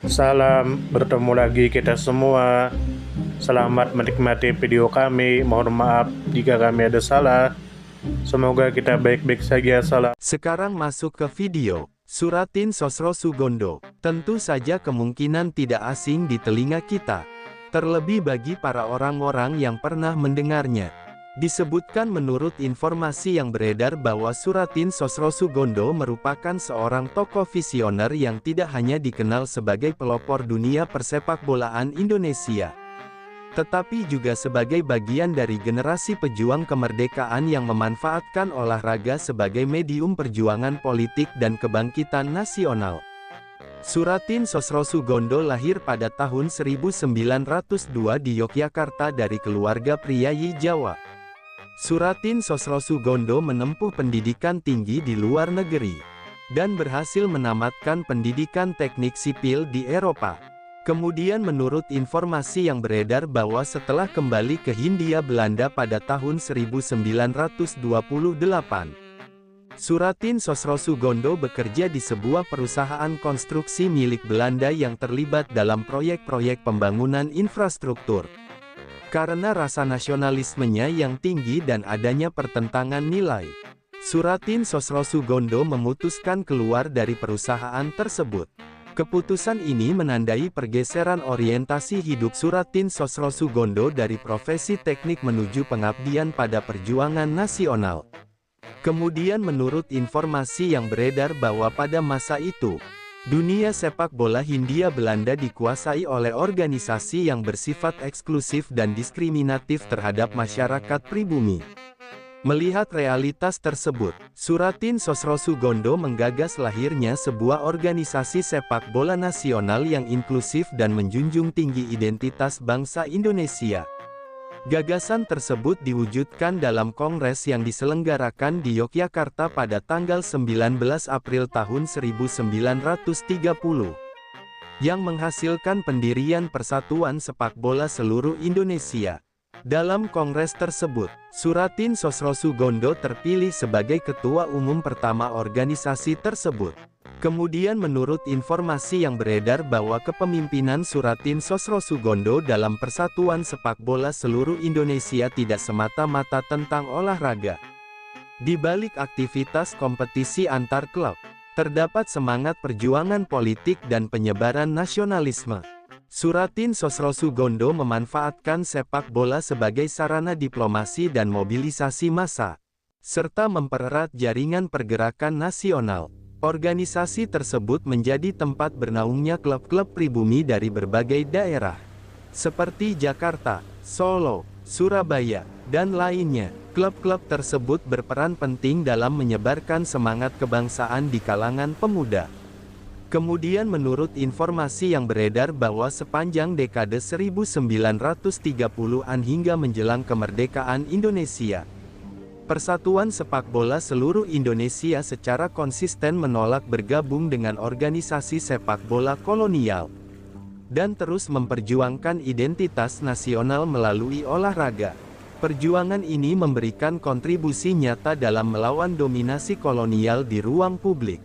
Salam, bertemu lagi kita semua. Selamat menikmati video kami. Mohon maaf jika kami ada salah. Semoga kita baik-baik saja. Salam. Sekarang masuk ke video. Suratin Sosro Sugondo. Tentu saja kemungkinan tidak asing di telinga kita. Terlebih bagi para orang-orang yang pernah mendengarnya. Disebutkan menurut informasi yang beredar bahwa Suratin Sosro Sugondo merupakan seorang tokoh visioner yang tidak hanya dikenal sebagai pelopor dunia persepakbolaan Indonesia, tetapi juga sebagai bagian dari generasi pejuang kemerdekaan yang memanfaatkan olahraga sebagai medium perjuangan politik dan kebangkitan nasional. Suratin Sosro Sugondo lahir pada tahun 1902 di Yogyakarta dari keluarga priyayi Jawa. Suratin Sosro Sugondo menempuh pendidikan tinggi di luar negeri, dan berhasil menamatkan pendidikan teknik sipil di Eropa. Kemudian menurut informasi yang beredar bahwa setelah kembali ke Hindia Belanda pada tahun 1928, Suratin Sosro Sugondo bekerja di sebuah perusahaan konstruksi milik Belanda yang terlibat dalam proyek-proyek pembangunan infrastruktur. Karena rasa nasionalismenya yang tinggi dan adanya pertentangan nilai, Suratin Sosro Sugondo memutuskan keluar dari perusahaan tersebut. Keputusan ini menandai pergeseran orientasi hidup Suratin Sosro Sugondo dari profesi teknik menuju pengabdian pada perjuangan nasional. Kemudian menurut informasi yang beredar bahwa pada masa itu, dunia sepak bola Hindia Belanda dikuasai oleh organisasi yang bersifat eksklusif dan diskriminatif terhadap masyarakat pribumi. Melihat realitas tersebut, Suratin Sosro Sugondo menggagas lahirnya sebuah organisasi sepak bola nasional yang inklusif dan menjunjung tinggi identitas bangsa Indonesia. Gagasan tersebut diwujudkan dalam kongres yang diselenggarakan di Yogyakarta pada tanggal 19 April tahun 1930, yang menghasilkan pendirian Persatuan Sepak Bola Seluruh Indonesia. Dalam kongres tersebut, Suratin Sosro Sugondo terpilih sebagai ketua umum pertama organisasi tersebut. Kemudian menurut informasi yang beredar bahwa kepemimpinan Suratin Sosro Sugondo dalam Persatuan Sepak Bola Seluruh Indonesia tidak semata-mata tentang olahraga. Di balik aktivitas kompetisi antar klub, terdapat semangat perjuangan politik dan penyebaran nasionalisme. Suratin Sosro Sugondo memanfaatkan sepak bola sebagai sarana diplomasi dan mobilisasi massa, serta mempererat jaringan pergerakan nasional. Organisasi tersebut menjadi tempat bernaungnya klub-klub pribumi dari berbagai daerah, seperti Jakarta, Solo, Surabaya, dan lainnya. Klub-klub tersebut berperan penting dalam menyebarkan semangat kebangsaan di kalangan pemuda. Kemudian menurut informasi yang beredar bahwa sepanjang dekade 1930-an hingga menjelang kemerdekaan Indonesia, Persatuan Sepak Bola Seluruh Indonesia secara konsisten menolak bergabung dengan organisasi sepak bola kolonial, dan terus memperjuangkan identitas nasional melalui olahraga. Perjuangan ini memberikan kontribusi nyata dalam melawan dominasi kolonial di ruang publik,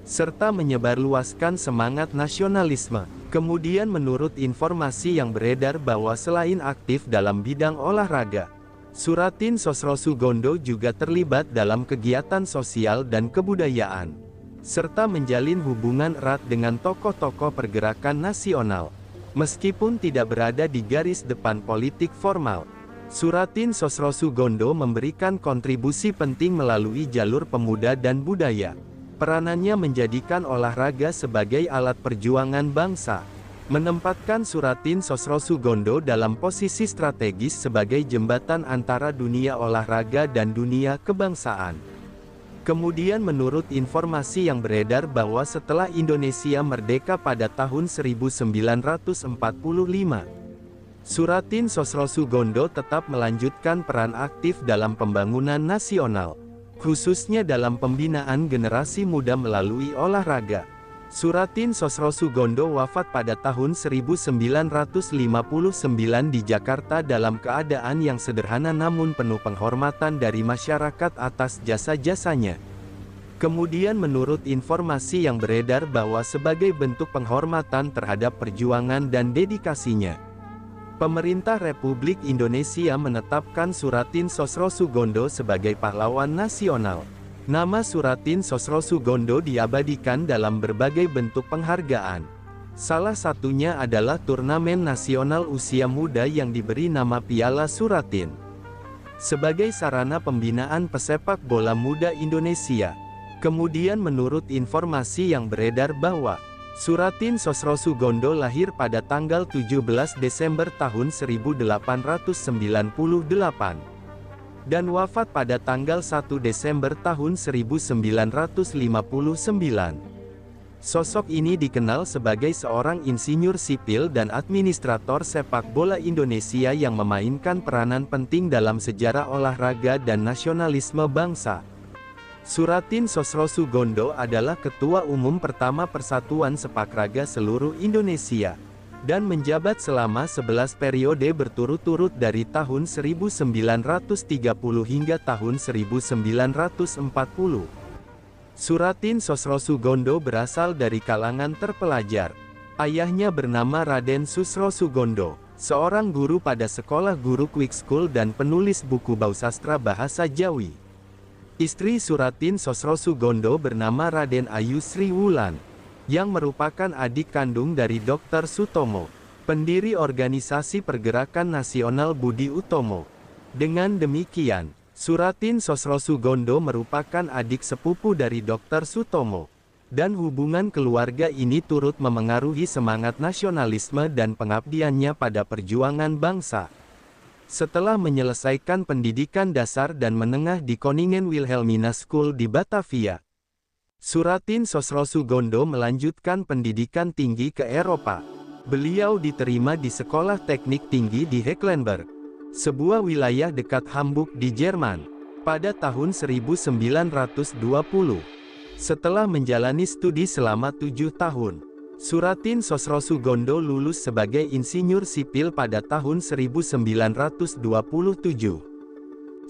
serta menyebarluaskan semangat nasionalisme. Kemudian menurut informasi yang beredar bahwa selain aktif dalam bidang olahraga, Suratin Sosro Sugondo juga terlibat dalam kegiatan sosial dan kebudayaan, serta menjalin hubungan erat dengan tokoh-tokoh pergerakan nasional. Meskipun tidak berada di garis depan politik formal, Suratin Sosro Sugondo memberikan kontribusi penting melalui jalur pemuda dan budaya. Peranannya menjadikan olahraga sebagai alat perjuangan bangsa, menempatkan Suratin Sosro Sugondo dalam posisi strategis sebagai jembatan antara dunia olahraga dan dunia kebangsaan. Kemudian menurut informasi yang beredar bahwa setelah Indonesia merdeka pada tahun 1945, Suratin Sosro Sugondo tetap melanjutkan peran aktif dalam pembangunan nasional, khususnya dalam pembinaan generasi muda melalui olahraga. Suratin Sosro Sugondo wafat pada tahun 1959 di Jakarta dalam keadaan yang sederhana namun penuh penghormatan dari masyarakat atas jasa-jasanya. Kemudian menurut informasi yang beredar bahwa sebagai bentuk penghormatan terhadap perjuangan dan dedikasinya, pemerintah Republik Indonesia menetapkan Soeratin Sosrosoegondo sebagai pahlawan nasional. Nama Soeratin Sosrosoegondo diabadikan dalam berbagai bentuk penghargaan. Salah satunya adalah turnamen nasional usia muda yang diberi nama Piala Soeratin. Sebagai sarana pembinaan pesepak bola muda Indonesia. Kemudian menurut informasi yang beredar bahwa Soeratin Sosrosoegondo lahir pada tanggal 17 Desember tahun 1898 dan wafat pada tanggal 1 Desember tahun 1959. Sosok ini dikenal sebagai seorang insinyur sipil dan administrator sepak bola Indonesia yang memainkan peranan penting dalam sejarah olahraga dan nasionalisme bangsa. Soeratin Sosrosoegondo adalah Ketua Umum pertama Persatuan Sepak Raga Seluruh Indonesia, dan menjabat selama 11 periode berturut-turut dari tahun 1930 hingga tahun 1940. Soeratin Sosrosoegondo berasal dari kalangan terpelajar. Ayahnya bernama Raden Susrosoegondo, seorang guru pada sekolah guru Quick School dan penulis buku bausastra bahasa Jawi. Istri Soeratin Sosrosoegondo bernama Raden Ayu Sri Wulan, yang merupakan adik kandung dari Dr. Sutomo, pendiri organisasi Pergerakan Nasional Budi Utomo. Dengan demikian, Soeratin Sosrosoegondo merupakan adik sepupu dari Dr. Sutomo, dan hubungan keluarga ini turut memengaruhi semangat nasionalisme dan pengabdiannya pada perjuangan bangsa. Setelah menyelesaikan pendidikan dasar dan menengah di Koningen Wilhelmina School di Batavia, Soeratin Sosrosoegondo melanjutkan pendidikan tinggi ke Eropa. Beliau diterima di Sekolah Teknik Tinggi di Hecklenburg, sebuah wilayah dekat Hamburg di Jerman, pada tahun 1920. Setelah menjalani studi selama 7 tahun, Soeratin Sosrosoegondo lulus sebagai insinyur sipil pada tahun 1927.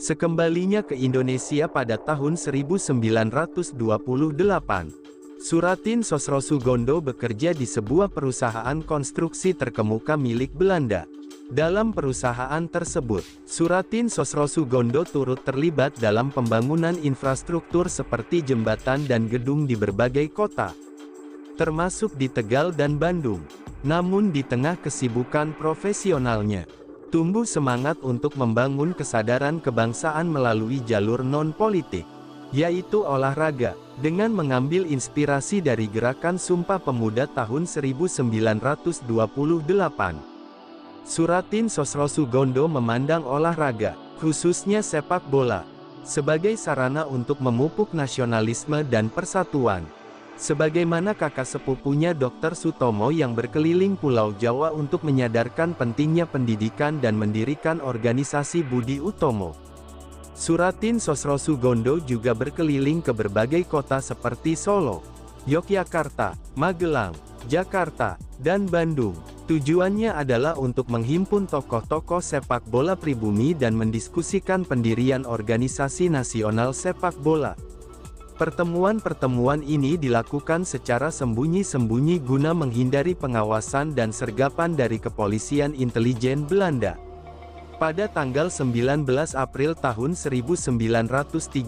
Sekembalinya ke Indonesia pada tahun 1928, Soeratin Sosrosoegondo bekerja di sebuah perusahaan konstruksi terkemuka milik Belanda. Dalam perusahaan tersebut, Soeratin Sosrosoegondo turut terlibat dalam pembangunan infrastruktur seperti jembatan dan gedung di berbagai kota, termasuk di Tegal dan Bandung. Namun di tengah kesibukan profesionalnya, tumbuh semangat untuk membangun kesadaran kebangsaan melalui jalur non-politik, yaitu olahraga, dengan mengambil inspirasi dari gerakan Sumpah Pemuda tahun 1928. Soeratin Sosrosoegondo memandang olahraga, khususnya sepak bola, sebagai sarana untuk memupuk nasionalisme dan persatuan. Sebagaimana kakak sepupunya Dr. Sutomo yang berkeliling Pulau Jawa untuk menyadarkan pentingnya pendidikan dan mendirikan organisasi Budi Utomo, Soeratin Sosrosoegondo juga berkeliling ke berbagai kota seperti Solo, Yogyakarta, Magelang, Jakarta, dan Bandung. Tujuannya adalah untuk menghimpun tokoh-tokoh sepak bola pribumi dan mendiskusikan pendirian organisasi nasional sepak bola. Pertemuan-pertemuan ini dilakukan secara sembunyi-sembunyi guna menghindari pengawasan dan sergapan dari kepolisian intelijen Belanda. Pada tanggal 19 April tahun 1930,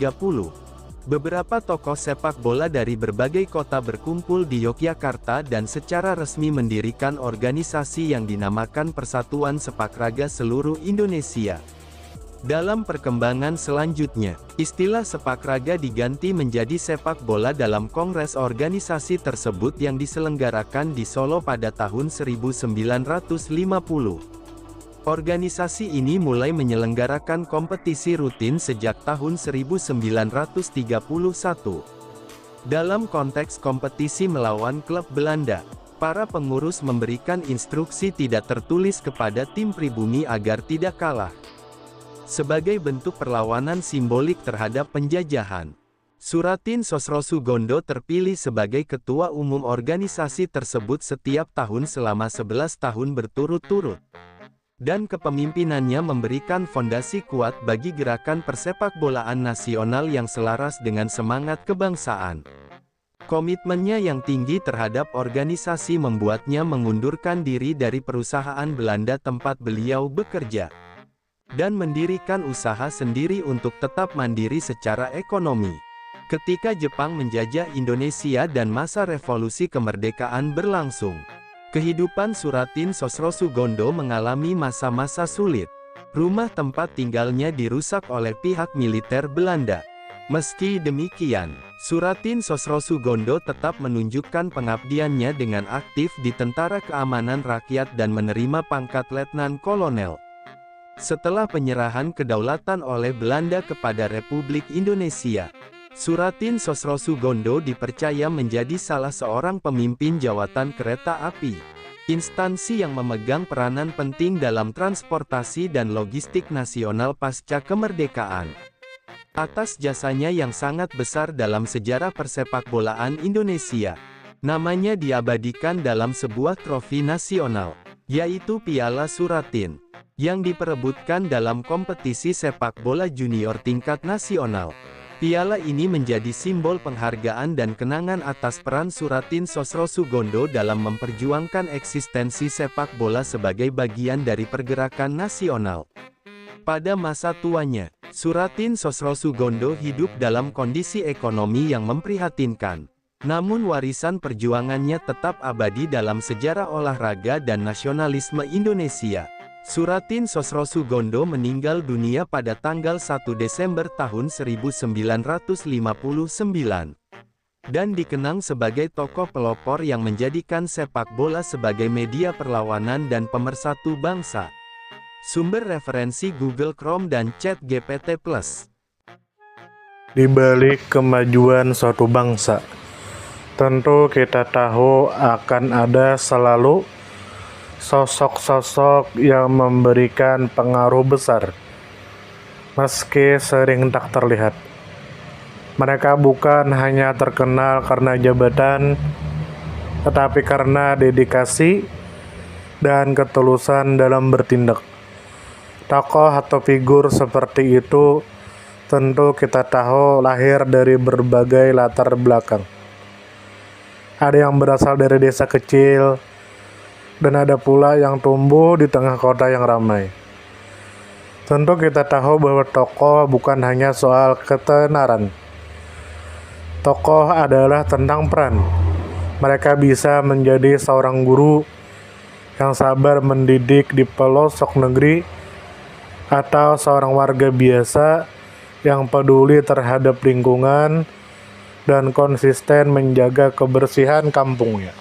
beberapa tokoh sepak bola dari berbagai kota berkumpul di Yogyakarta dan secara resmi mendirikan organisasi yang dinamakan Persatuan Sepak Raga Seluruh Indonesia. Dalam perkembangan selanjutnya, istilah sepak raga diganti menjadi sepak bola dalam kongres organisasi tersebut yang diselenggarakan di Solo pada tahun 1950. Organisasi ini mulai menyelenggarakan kompetisi rutin sejak tahun 1931. Dalam konteks kompetisi melawan klub Belanda, para pengurus memberikan instruksi tidak tertulis kepada tim pribumi agar tidak kalah. Sebagai bentuk perlawanan simbolik terhadap penjajahan, Soeratin Sosrosoegondo terpilih sebagai ketua umum organisasi tersebut setiap tahun selama 11 tahun berturut-turut. dan kepemimpinannya memberikan fondasi kuat bagi gerakan persepakbolaan nasional yang selaras dengan semangat kebangsaan. Komitmennya yang tinggi terhadap organisasi membuatnya mengundurkan diri dari perusahaan Belanda tempat beliau bekerja, dan mendirikan usaha sendiri untuk tetap mandiri secara ekonomi. Ketika Jepang menjajah Indonesia dan masa revolusi kemerdekaan berlangsung, kehidupan Suratin Sosrosoegondo mengalami masa-masa sulit. Rumah tempat tinggalnya dirusak oleh pihak militer Belanda. Meski demikian, Suratin Sosrosoegondo tetap menunjukkan pengabdiannya dengan aktif di Tentara Keamanan Rakyat dan menerima pangkat Letnan Kolonel. Setelah penyerahan kedaulatan oleh Belanda kepada Republik Indonesia, Suratin Sosrosoegondo dipercaya menjadi salah seorang pemimpin jawatan kereta api, instansi yang memegang peranan penting dalam transportasi dan logistik nasional pasca kemerdekaan. Atas jasanya yang sangat besar dalam sejarah persepakbolaan Indonesia, namanya diabadikan dalam sebuah trofi nasional, yaitu Piala Suratin, yang diperebutkan dalam kompetisi sepak bola junior tingkat nasional. Piala ini menjadi simbol penghargaan dan kenangan atas peran Suratin Sosrosoegondo dalam memperjuangkan eksistensi sepak bola sebagai bagian dari pergerakan nasional. Pada masa tuanya, Suratin Sosrosoegondo hidup dalam kondisi ekonomi yang memprihatinkan. Namun warisan perjuangannya tetap abadi dalam sejarah olahraga dan nasionalisme Indonesia. Suratin Sosrosoegondo meninggal dunia pada tanggal 1 Desember tahun 1959, dan dikenang sebagai tokoh pelopor yang menjadikan sepak bola sebagai media perlawanan dan pemersatu bangsa. Sumber referensi Google Chrome dan ChatGPT+. Di balik kemajuan suatu bangsa, tentu kita tahu akan ada selalu sosok-sosok yang memberikan pengaruh besar, meski sering tak terlihat. Mereka bukan hanya terkenal karena jabatan, tetapi karena dedikasi dan ketulusan dalam bertindak. Tokoh atau figur seperti itu tentu kita tahu lahir dari berbagai latar belakang. Ada yang berasal dari desa kecil, dan ada pula yang tumbuh di tengah kota yang ramai. Tentu kita tahu bahwa tokoh bukan hanya soal ketenaran. Tokoh adalah tentang peran. Mereka bisa menjadi seorang guru yang sabar mendidik di pelosok negeri, atau seorang warga biasa yang peduli terhadap lingkungan dan konsisten menjaga kebersihan kampungnya.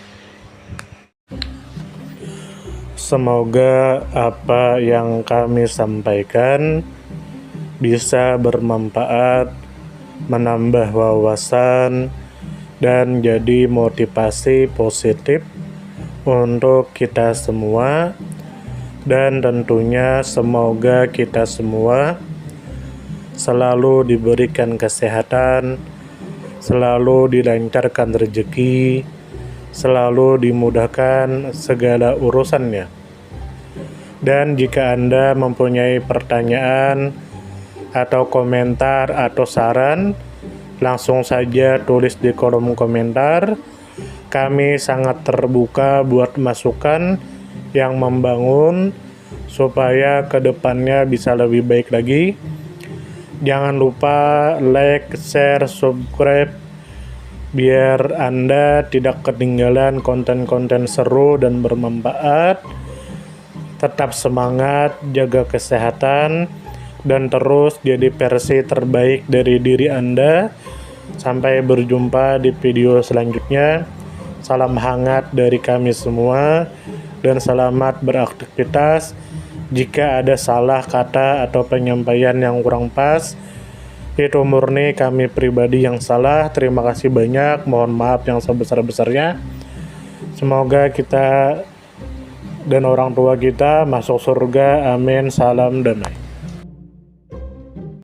Semoga apa yang kami sampaikan bisa bermanfaat, menambah wawasan, dan jadi motivasi positif untuk kita semua. Dan tentunya semoga kita semua selalu diberikan kesehatan, selalu dilancarkan rezeki, selalu dimudahkan segala urusannya. Dan jika Anda mempunyai pertanyaan atau komentar atau saran, langsung saja tulis di kolom komentar. Kami sangat terbuka buat masukan yang membangun supaya kedepannya bisa lebih baik lagi. Jangan lupa like, share, subscribe biar Anda tidak ketinggalan konten-konten seru dan bermanfaat. Tetap semangat, jaga kesehatan, dan terus jadi versi terbaik dari diri Anda. Sampai berjumpa di video selanjutnya. Salam hangat dari kami semua, dan selamat beraktivitas. Jika ada salah kata atau penyampaian yang kurang pas, itu murni kami pribadi yang salah. Terima kasih banyak, mohon maaf yang sebesar-besarnya. Semoga kita dan orang tua kita masuk surga, amin, salam damai.